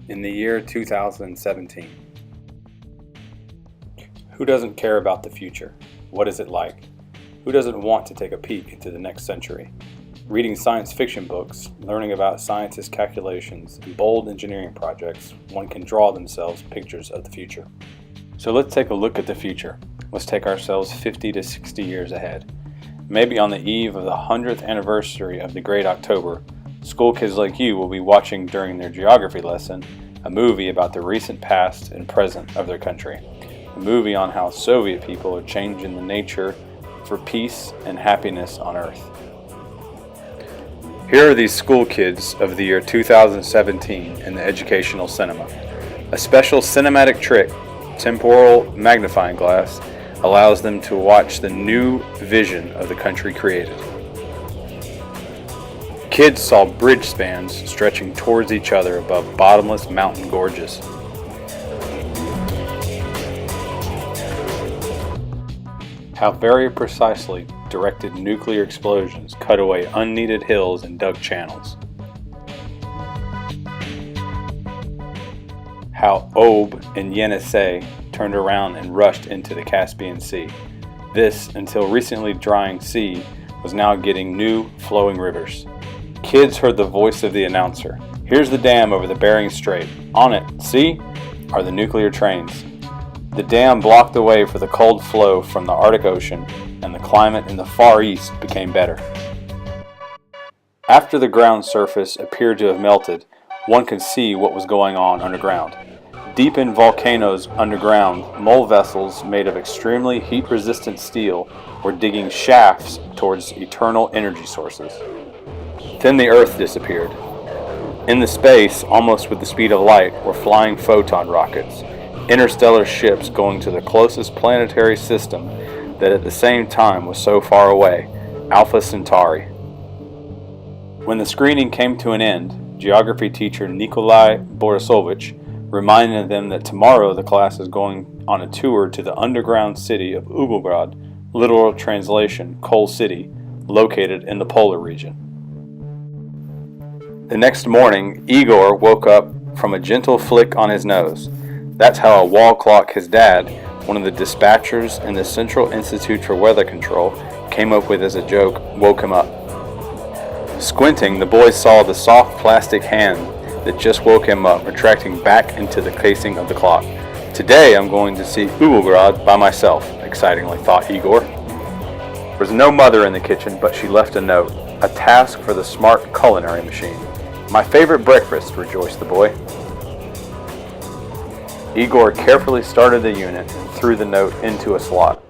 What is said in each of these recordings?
In the year 2017. Who doesn't care about the future? What is it like? Who doesn't want to take a peek into the next century? Reading science fiction books, learning about scientists' calculations, and bold engineering projects, one can draw themselves pictures of the future. So let's take a look at the future. Let's take ourselves 50 to 60 years ahead. Maybe on the eve of the 100th anniversary of the Great October, school kids like you will be watching during their geography lesson a movie about the recent past and present of their country. A movie on how Soviet people are changing the nature for peace and happiness on Earth. Here are these school kids of the year 2017 in the educational cinema. A special cinematic trick, temporal magnifying glass, allows them to watch the new vision of the country created. Kids saw bridge spans stretching towards each other above bottomless mountain gorges. How very precisely directed nuclear explosions cut away unneeded hills and dug channels. How Ob and Yenisei turned around and rushed into the Caspian Sea. This, until recently drying sea, was now getting new flowing rivers. Kids heard the voice of the announcer. Here's the dam over the Bering Strait. On it, see, are the nuclear trains. The dam blocked the way for the cold flow from the Arctic Ocean, and the climate in the Far East became better. After the ground surface appeared to have melted, one could see what was going on underground. Deep in volcanoes underground, mole vessels made of extremely heat-resistant steel were digging shafts towards eternal energy sources. Then the Earth disappeared. In the space, almost with the speed of light, were flying photon rockets, interstellar ships going to the closest planetary system that at the same time was so far away, Alpha Centauri. When the screening came to an end, geography teacher Nikolai Borisovich reminded them that tomorrow the class is going on a tour to the underground city of Uglgrad, literal translation, Coal City, located in the polar region. The next morning, Igor woke up from a gentle flick on his nose. That's how a wall clock his dad, one of the dispatchers in the Central Institute for Weather Control, came up with as a joke, woke him up. Squinting, the boy saw the soft plastic hand that just woke him up retracting back into the casing of the clock. Today I'm going to see Uglgrad by myself, excitingly thought Igor. There was no mother in the kitchen, but she left a note, a task for the smart culinary machine. My favorite breakfast, rejoiced the boy. Igor carefully started the unit and threw the note into a slot.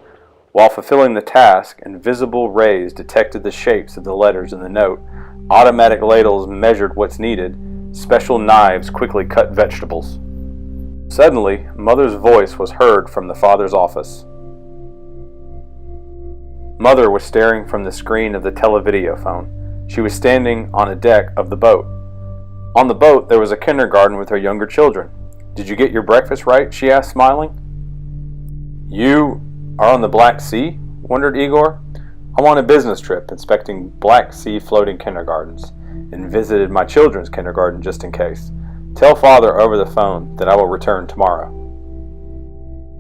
While fulfilling the task, invisible rays detected the shapes of the letters in the note. Automatic ladles measured what's needed. Special knives quickly cut vegetables. Suddenly, Mother's voice was heard from the father's office. Mother was staring from the screen of the televideo phone. She was standing on a deck of the boat. On the boat, there was a kindergarten with her younger children. Did you get your breakfast right? She asked, smiling. You are on the Black Sea? Wondered Igor. I'm on a business trip inspecting Black Sea floating kindergartens and visited my children's kindergarten just in case. Tell Father over the phone that I will return tomorrow.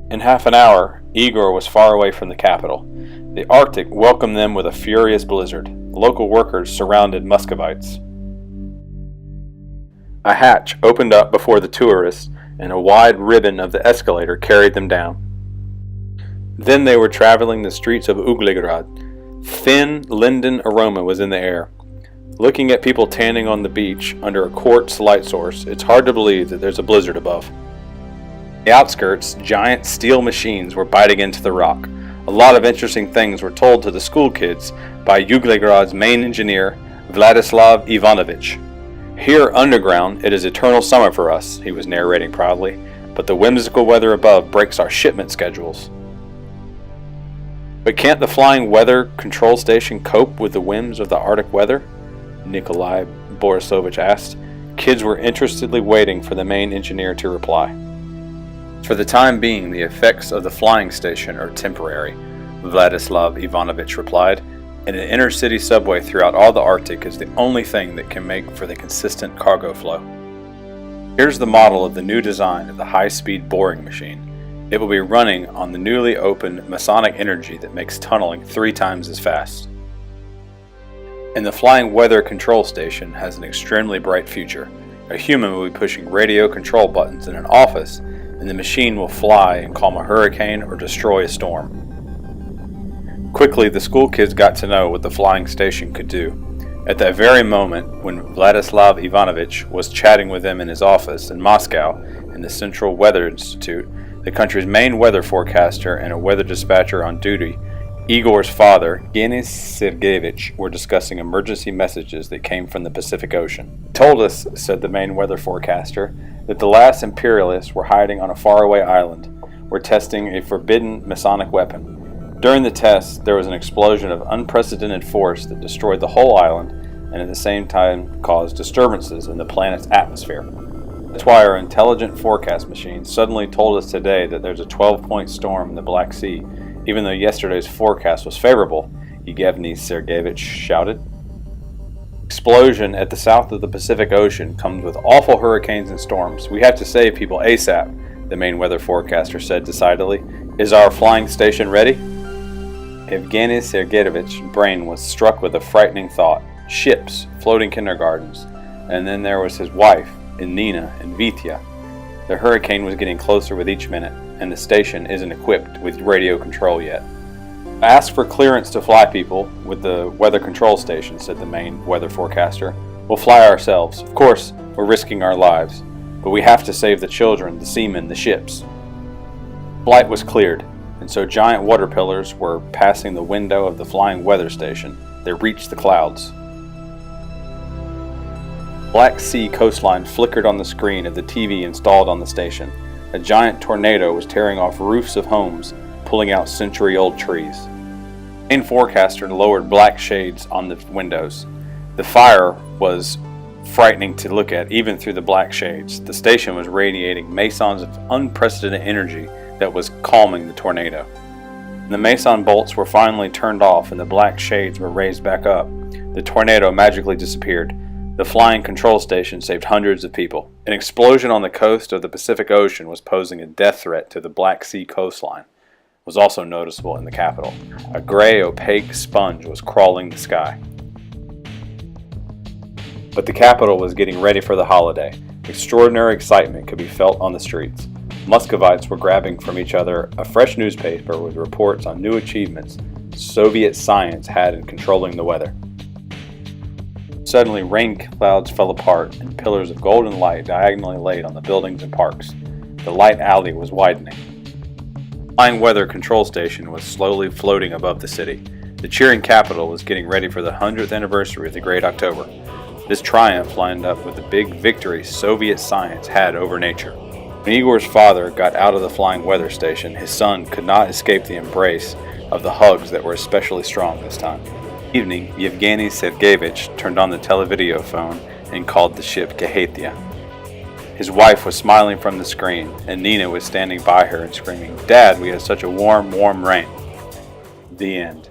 In half an hour, Igor was far away from the capital. The Arctic welcomed them with a furious blizzard. Local workers surrounded Muscovites. A hatch opened up before the tourists, and a wide ribbon of the escalator carried them down. Then they were traveling the streets of Uglgrad. Thin linden aroma was in the air. Looking at people tanning on the beach under a quartz light source, it's hard to believe that there's a blizzard above. On the outskirts, giant steel machines were biting into the rock. A lot of interesting things were told to the school kids by Uglgrad's main engineer, Vladislav Ivanovich. Here underground, it is eternal summer for us, he was narrating proudly, but the whimsical weather above breaks our shipment schedules. But can't the flying weather control station cope with the whims of the Arctic weather? Nikolai Borisovich asked. Kids were interestedly waiting for the main engineer to reply. For the time being, the effects of the flying station are temporary, Vladislav Ivanovich replied, and an inner-city subway throughout all the Arctic is the only thing that can make for the consistent cargo flow. Here's the model of the new design of the high-speed boring machine. It will be running on the newly opened Masonic energy that makes tunneling 3 times as fast. And the Flying Weather Control Station has an extremely bright future. A human will be pushing radio control buttons in an office, and the machine will fly and calm a hurricane or destroy a storm. Quickly, the school kids got to know what the flying station could do. At that very moment, when Vladislav Ivanovich was chatting with them in his office in Moscow in the Central Weather Institute, the country's main weather forecaster and a weather dispatcher on duty, Igor's father, Denis Sergeyevich, were discussing emergency messages that came from the Pacific Ocean. "He told us," said the main weather forecaster, "that the last imperialists were hiding on a faraway island, were testing a forbidden Masonic weapon. During the tests, there was an explosion of unprecedented force that destroyed the whole island and at the same time caused disturbances in the planet's atmosphere. That's why our intelligent forecast machine suddenly told us today that there's a 12-point storm in the Black Sea, even though yesterday's forecast was favorable," Yevgeny Sergeyevich shouted. "Explosion at the south of the Pacific Ocean comes with awful hurricanes and storms. We have to save people ASAP," the main weather forecaster said decidedly. "Is our flying station ready?" Yevgeny Sergeyevich's brain was struck with a frightening thought. Ships, floating kindergartens, and then there was his wife, and Nina, and Vitya. The hurricane was getting closer with each minute, and the station isn't equipped with radio control yet. "Ask for clearance to fly people with the weather control station," said the main weather forecaster. "We'll fly ourselves. Of course, we're risking our lives, but we have to save the children, the seamen, the ships." Flight was cleared, and so giant water pillars were passing the window of the flying weather station. They reached the clouds. Black Sea coastline flickered on the screen of the TV installed on the station. A giant tornado was tearing off roofs of homes, pulling out century-old trees. The main forecaster lowered black shades on the windows. The fire was frightening to look at, even through the black shades. The station was radiating mesons of unprecedented energy that was calming the tornado. The meson bolts were finally turned off and the black shades were raised back up. The tornado magically disappeared. The flying control station saved hundreds of people. An explosion on the coast of the Pacific Ocean was posing a death threat to the Black Sea coastline. Was also noticeable in the capital. A gray, opaque sponge was crawling the sky. But the capital was getting ready for the holiday. Extraordinary excitement could be felt on the streets. Muscovites were grabbing from each other a fresh newspaper with reports on new achievements Soviet science had in controlling the weather. Suddenly, rain clouds fell apart and pillars of golden light diagonally laid on the buildings and parks. The light alley was widening. The flying weather control station was slowly floating above the city. The cheering capital was getting ready for the 100th anniversary of the Great October. This triumph lined up with the big victory Soviet science had over nature. When Igor's father got out of the flying weather station, his son could not escape the embrace of the hugs that were especially strong this time. Evening, Yevgeny Sergeyevich turned on the televideo phone and called the ship Gehatia. His wife was smiling from the screen, and Nina was standing by her and screaming, "Dad, we had such a warm, warm rain." The end.